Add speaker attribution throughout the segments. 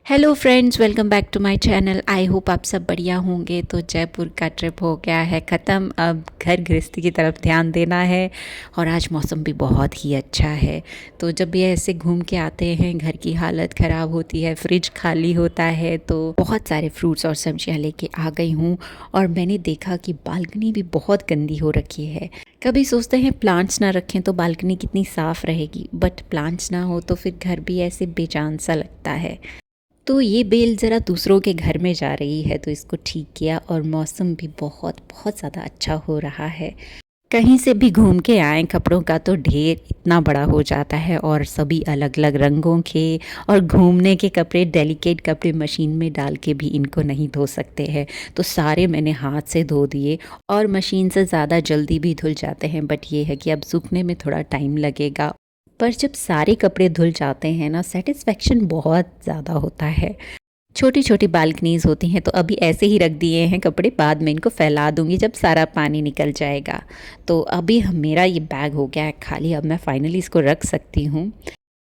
Speaker 1: Hello friends, welcome back to my channel. I hope आप सब बढ़िया होंगे। तो जयपुर का ट्रिप हो गया है ख़त्म। अब घर गृहस्थी की तरफ ध्यान देना है। और आज मौसम भी बहुत ही अच्छा है। तो जब भी ऐसे घूम के आते हैं घर की हालत ख़राब होती है, फ्रिज खाली होता है, तो बहुत सारे फ्रूट्स और सब्जियां लेके आ गई हूँ। और मैंने देखा कि बालकनी भी बहुत गंदी हो रखी है। कभी सोचते हैं प्लांट्स ना रखें तो बालकनी कितनी साफ़ रहेगी, बट प्लांट्स ना हो तो फिर घर भी ऐसे बेजान सा लगता है। तो ये बेल ज़रा दूसरों के घर में जा रही है, तो इसको ठीक किया। और मौसम भी बहुत बहुत ज़्यादा अच्छा हो रहा है। कहीं से भी घूम के आए, कपड़ों का तो ढेर इतना बड़ा हो जाता है, और सभी अलग अलग रंगों के। और घूमने के कपड़े, डेलिकेट कपड़े मशीन में डाल के भी इनको नहीं धो सकते हैं। तो सारे मैंने हाथ से धो दिए। और मशीन से ज़्यादा जल्दी भी धुल जाते हैं, बट ये है कि अब सूखने में थोड़ा टाइम लगेगा। पर जब सारे कपड़े धुल जाते हैं ना, सेटिस्फेक्शन बहुत ज़्यादा होता है। छोटी छोटी बालकनीज होती हैं, तो अभी ऐसे ही रख दिए हैं कपड़े, बाद में इनको फैला दूंगी जब सारा पानी निकल जाएगा। तो अभी मेरा ये बैग हो गया है खाली, अब मैं फाइनली इसको रख सकती हूँ।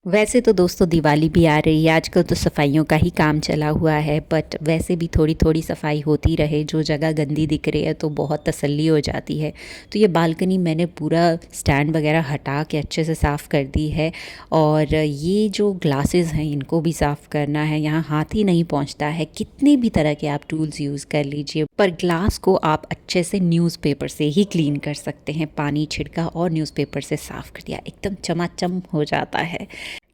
Speaker 1: वैसे तो दोस्तों दिवाली भी आ रही है, आजकल तो सफाइयों का ही काम चला हुआ है, बट वैसे भी थोड़ी थोड़ी सफाई होती रहे। जो जगह गंदी दिख रही है तो बहुत तसल्ली हो जाती है। तो ये बालकनी मैंने पूरा स्टैंड वगैरह हटा के अच्छे से साफ़ कर दी है। और ये जो ग्लासेस हैं इनको भी साफ़ करना है। यहाँ हाथ ही नहीं पहुँचता है, कितने भी तरह के आप टूल्स यूज़ कर लीजिए, पर ग्लास को आप अच्छे से न्यूज़पेपर से ही क्लीन कर सकते हैं। पानी छिड़का और न्यूज़पेपर से साफ़ कर दिया, एकदम चमाचम हो जाता है।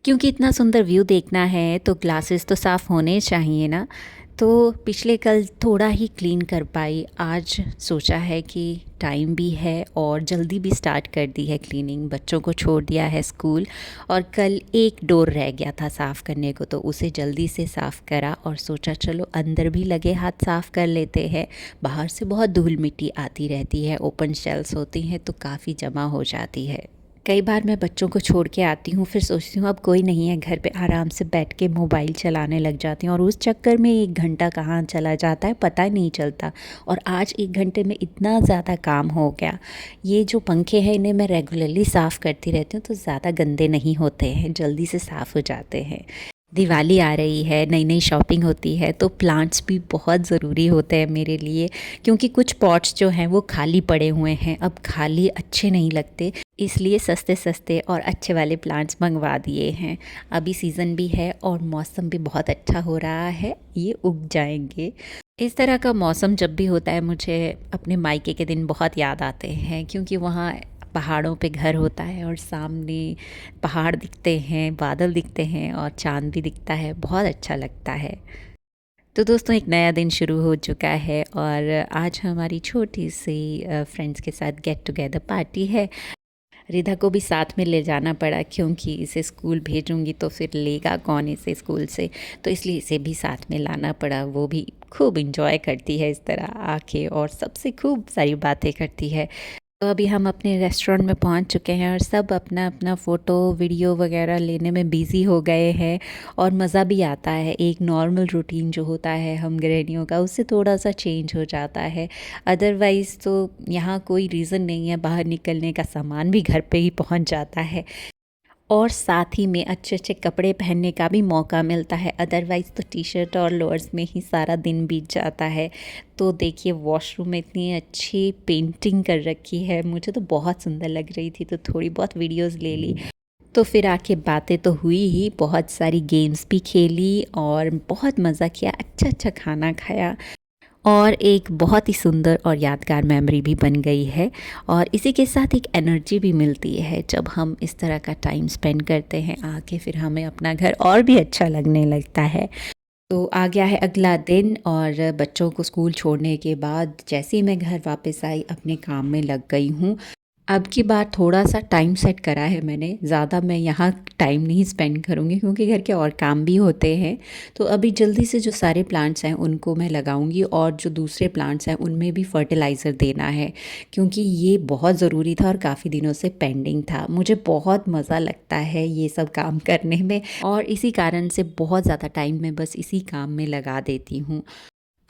Speaker 1: क्योंकि इतना सुंदर व्यू देखना है तो ग्लासेस तो साफ़ होने चाहिए ना। तो पिछले कल थोड़ा ही क्लीन कर पाई, आज सोचा है कि टाइम भी है और जल्दी भी स्टार्ट कर दी है क्लीनिंग। बच्चों को छोड़ दिया है स्कूल, और कल एक डोर रह गया था साफ़ करने को, तो उसे जल्दी से साफ़ करा। और सोचा चलो अंदर भी लगे हाथ साफ़ कर लेते हैं। बाहर से बहुत धूल मिट्टी आती रहती है, ओपन शेल्स होती हैं तो काफ़ी जमा हो जाती है। कई बार मैं बच्चों को छोड़ के आती हूँ, फिर सोचती हूँ अब कोई नहीं है घर पे, आराम से बैठ के मोबाइल चलाने लग जाती हूँ, और उस चक्कर में 1 घंटा कहाँ चला जाता है पता ही नहीं चलता। और आज 1 घंटे में इतना ज़्यादा काम हो गया। ये जो पंखे हैं इन्हें मैं रेगुलरली साफ़ करती रहती हूँ, तो ज़्यादा गंदे नहीं होते हैं, जल्दी से साफ़ हो जाते हैं। दिवाली आ रही है, नई नई शॉपिंग होती है, तो प्लांट्स भी बहुत ज़रूरी होते हैं मेरे लिए। क्योंकि कुछ पॉट्स जो हैं वो खाली पड़े हुए हैं, अब खाली अच्छे नहीं लगते, इसलिए सस्ते सस्ते और अच्छे वाले प्लांट्स मंगवा दिए हैं। अभी सीज़न भी है और मौसम भी बहुत अच्छा हो रहा है, ये उग जाएंगे। इस तरह का मौसम जब भी होता है मुझे अपने मायके के दिन बहुत याद आते हैं, क्योंकि वहाँ पहाड़ों पे घर होता है और सामने पहाड़ दिखते हैं, बादल दिखते हैं और चाँद भी दिखता है, बहुत अच्छा लगता है। तो दोस्तों एक नया दिन शुरू हो चुका है, और आज हमारी छोटी सी फ्रेंड्स के साथ गेट टुगेदर पार्टी है। रिधा को भी साथ में ले जाना पड़ा, क्योंकि इसे स्कूल भेजूंगी तो फिर लेगा कौन इसे स्कूल से, तो इसलिए इसे भी साथ में लाना पड़ा। वो भी खूब इंजॉय करती है इस तरह आके, और सबसे खूब सारी बातें करती है। तो अभी हम अपने रेस्टोरेंट में पहुंच चुके हैं, और सब अपना अपना फ़ोटो वीडियो वगैरह लेने में बिज़ी हो गए हैं। और मज़ा भी आता है, एक नॉर्मल रूटीन जो होता है हम गृहिणियों का, उससे थोड़ा सा चेंज हो जाता है। अदरवाइज़ तो यहाँ कोई रीज़न नहीं है बाहर निकलने का, सामान भी घर पे ही पहुँच जाता है। और साथ ही में अच्छे अच्छे कपड़े पहनने का भी मौका मिलता है, अदरवाइज़ तो टी शर्ट और लोअर्स में ही सारा दिन बीत जाता है। तो देखिए वॉशरूम में इतनी अच्छी पेंटिंग कर रखी है, मुझे तो बहुत सुंदर लग रही थी, तो थोड़ी बहुत वीडियोस ले ली। तो फिर आके बातें तो हुई ही, बहुत सारी गेम्स भी खेली और बहुत मज़ा किया, अच्छा अच्छा खाना खाया। और एक बहुत ही सुंदर और यादगार मेमोरी भी बन गई है। और इसी के साथ एक एनर्जी भी मिलती है, जब हम इस तरह का टाइम स्पेंड करते हैं आके, फिर हमें अपना घर और भी अच्छा लगने लगता है। तो आ गया है अगला दिन, और बच्चों को स्कूल छोड़ने के बाद जैसे ही मैं घर वापस आई अपने काम में लग गई हूँ। अब की बार थोड़ा सा टाइम सेट करा है मैंने, ज़्यादा मैं यहाँ टाइम नहीं स्पेंड करूँगी क्योंकि घर के और काम भी होते हैं। तो अभी जल्दी से जो सारे प्लांट्स हैं उनको मैं लगाऊंगी, और जो दूसरे प्लांट्स हैं उनमें भी फर्टिलाइज़र देना है, क्योंकि ये बहुत ज़रूरी था और काफ़ी दिनों से पेंडिंग था। मुझे बहुत मज़ा लगता है ये सब काम करने में, और इसी कारण से बहुत ज़्यादा टाइम मैं बस इसी काम में लगा देती हूँ।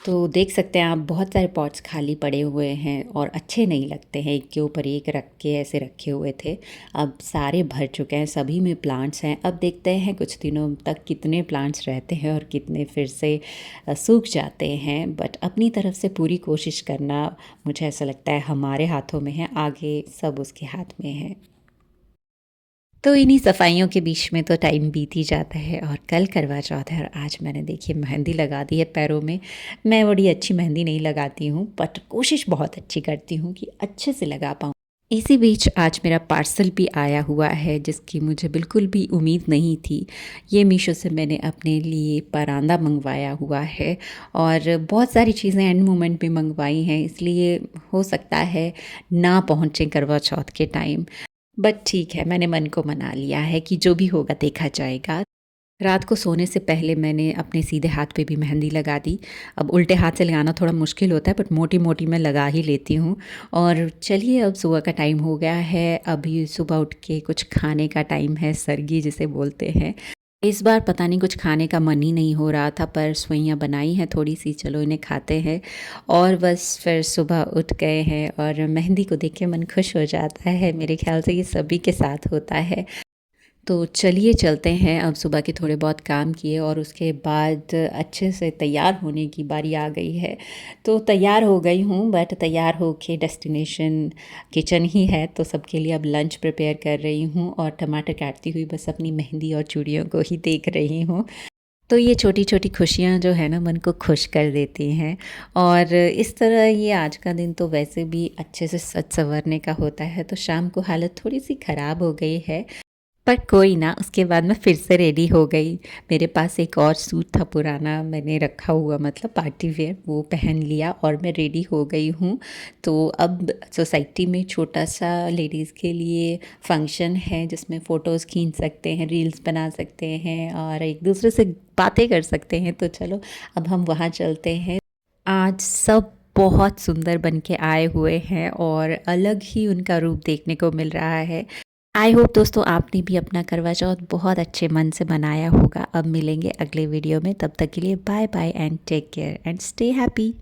Speaker 1: तो देख सकते हैं आप बहुत सारे पॉट्स खाली पड़े हुए हैं और अच्छे नहीं लगते हैं, एक के ऊपर एक रख के ऐसे रखे हुए थे। अब सारे भर चुके हैं, सभी में प्लांट्स हैं। अब देखते हैं कुछ दिनों तक कितने प्लांट्स रहते हैं और कितने फिर से सूख जाते हैं। बट अपनी तरफ से पूरी कोशिश करना, मुझे ऐसा लगता है हमारे हाथों में है, आगे सब उसके हाथ में है। तो इन्हीं सफाइयों के बीच में तो टाइम बीत ही जाता है और कल करवा चौथ है और आज मैंने देखिए मेहंदी लगा दी है पैरों में। मैं बड़ी अच्छी मेहंदी नहीं लगाती हूँ, बट कोशिश बहुत अच्छी करती हूँ कि अच्छे से लगा पाऊँ। इसी बीच आज मेरा पार्सल भी आया हुआ है जिसकी मुझे बिल्कुल भी उम्मीद नहीं थी। ये मीशो से मैंने अपने लिए परांदा मंगवाया हुआ है और बहुत सारी चीज़ें एंड मोमेंट पे मंगवाई हैं, इसलिए हो सकता है ना पहुँचे करवा चौथ के टाइम। बट ठीक है, मैंने मन को मना लिया है कि जो भी होगा देखा जाएगा। रात को सोने से पहले मैंने अपने सीधे हाथ पे भी मेहंदी लगा दी। अब उल्टे हाथ से लगाना थोड़ा मुश्किल होता है, बट मोटी-मोटी मैं लगा ही लेती हूँ। और चलिए अब सुबह का टाइम हो गया है, अभी सुबह उठ के कुछ खाने का टाइम है, सरगी जिसे बोलते हैं। इस बार पता नहीं कुछ खाने का मन ही नहीं हो रहा था, पर सेवइयाँ बनाई हैं थोड़ी-सी, चलो इन्हें खाते हैं। और बस फिर सुबह उठ गए हैं और मेहंदी को देख के मन खुश हो जाता है। मेरे ख़्याल से ये सभी के साथ होता है। तो चलिए चलते हैं, अब सुबह के थोड़े बहुत काम किए और उसके बाद अच्छे से तैयार होने की बारी आ गई है। तो तैयार हो गई हूँ, बट तैयार होके डेस्टिनेशन किचन ही है, तो सबके लिए अब लंच प्रिपेयर कर रही हूँ और टमाटर काटती हुई बस अपनी मेहंदी और चूड़ियों को ही देख रही हूँ। तो ये छोटी-छोटी खुशियाँ जो है ना मन को खुश कर देती हैं। और इस तरह ये आज का दिन तो वैसे भी अच्छे से सज-संवरने का होता है, तो शाम को हालत थोड़ी-सी ख़राब हो गई है। पर कोई ना, उसके बाद मैं फिर से रेडी हो गई। मेरे पास एक और सूट था पुराना, मैंने रखा हुआ, मतलब पार्टी वियर, वो पहन लिया और मैं रेडी हो गई हूँ। तो अब सोसाइटी में छोटा-सा लेडीज़ के लिए फंक्शन है जिसमें फ़ोटोज़ खींच सकते हैं, रील्स बना सकते हैं और एक-दूसरे से बातें कर सकते हैं। तो चलो अब हम वहाँ चलते हैं। आज सब बहुत सुंदर बन के आए हुए हैं और अलग ही उनका रूप देखने को मिल रहा है। आई होप दोस्तों आपने भी अपना करवा चौथ बहुत अच्छे मन से मनाया होगा। अब मिलेंगे अगले वीडियो में, तब तक के लिए bye bye and take care and stay happy.